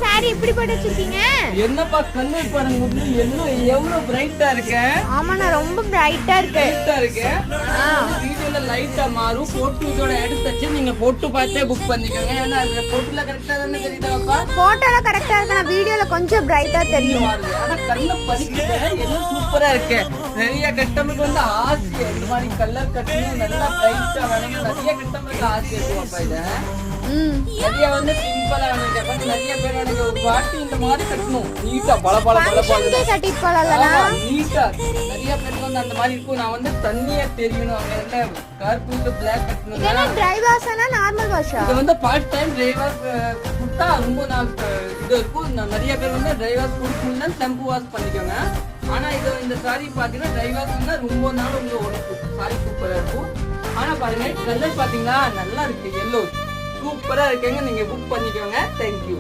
Sorry இப்படி போட்டு வச்சிருக்கீங்க? என்னப்பா கண்ணு பாருங்க எவ்வளவு பிரைட்டா இருக்கு. ஆமாண்ணா ரொம்ப பிரைட்டா இருக்கு. வீடியோல லைட்டா மாறும். போட்டு இதோட எடுத்து நீங்க போட்டு பார்த்தே புக் பண்ணிக்கோங்க. ஏன்னா அது போட்டுல கரெக்டா தானே தெரியுதாப்பா? போட்டோல கரெக்டா இருக்கு. நான் வீடியோல கொஞ்சம் பிரைட்டா தெரியும். ஆனா கண்ணை பறிக்குது. எல்லாம் சூப்பரா இருக்கு. நிறைய கஸ்டமருக்கு வந்து ஆசை இந்த மாதிரி கலர் கட்டணும் நல்லா பிரைட்டா வேணும். நிறைய கஸ்டமருக்கு ஆசை இருக்குவாப்பா இத. நிறைய வந்து சிம்பிளா வேணும். நிறைய பேர் எனக்கு ஒரு வாட்டி இந்த மாதிரி கட்டணும். நீட்டா பல கட்டிட்டு போலாம். நீட்டா நிறைய பேருக்கு வந்து அந்த மாதிரி இருக்கும். நான் வந்து தண்ணியா தெரியணும். அவங்க கருப்பு பிளாக் கட்டணும். இதெல்லாம் ட்ரை வாஷனா நார்மல் வாஷா? இது வந்து பார்ட் டைம் ட்ரை வாஷ் கொடுத்தா ரொம்ப நாள் இது இருக்கும். நிறைய பேர் வந்து ட்ரை வாஷ் கொடுக்கணும்னா ஷாம்பு வாஷ் பண்ணிக்கோங்க. ஆனா இது இந்த சாரி பாத்தீங்கன்னா ட்ரை வாஷ் பண்ணா ரொம்ப நாள் உங்களுக்கு உழைக்கும். சாரி சூப்பரா இருக்கும். ஆனா பாருங்க கலர் பாத்தீங்களா நல்லா இருக்கு. எல்லோ சூப்பரா இருக்குங்க. நீங்க புக் பண்ணிக்கோங்க. தேங்க்யூ.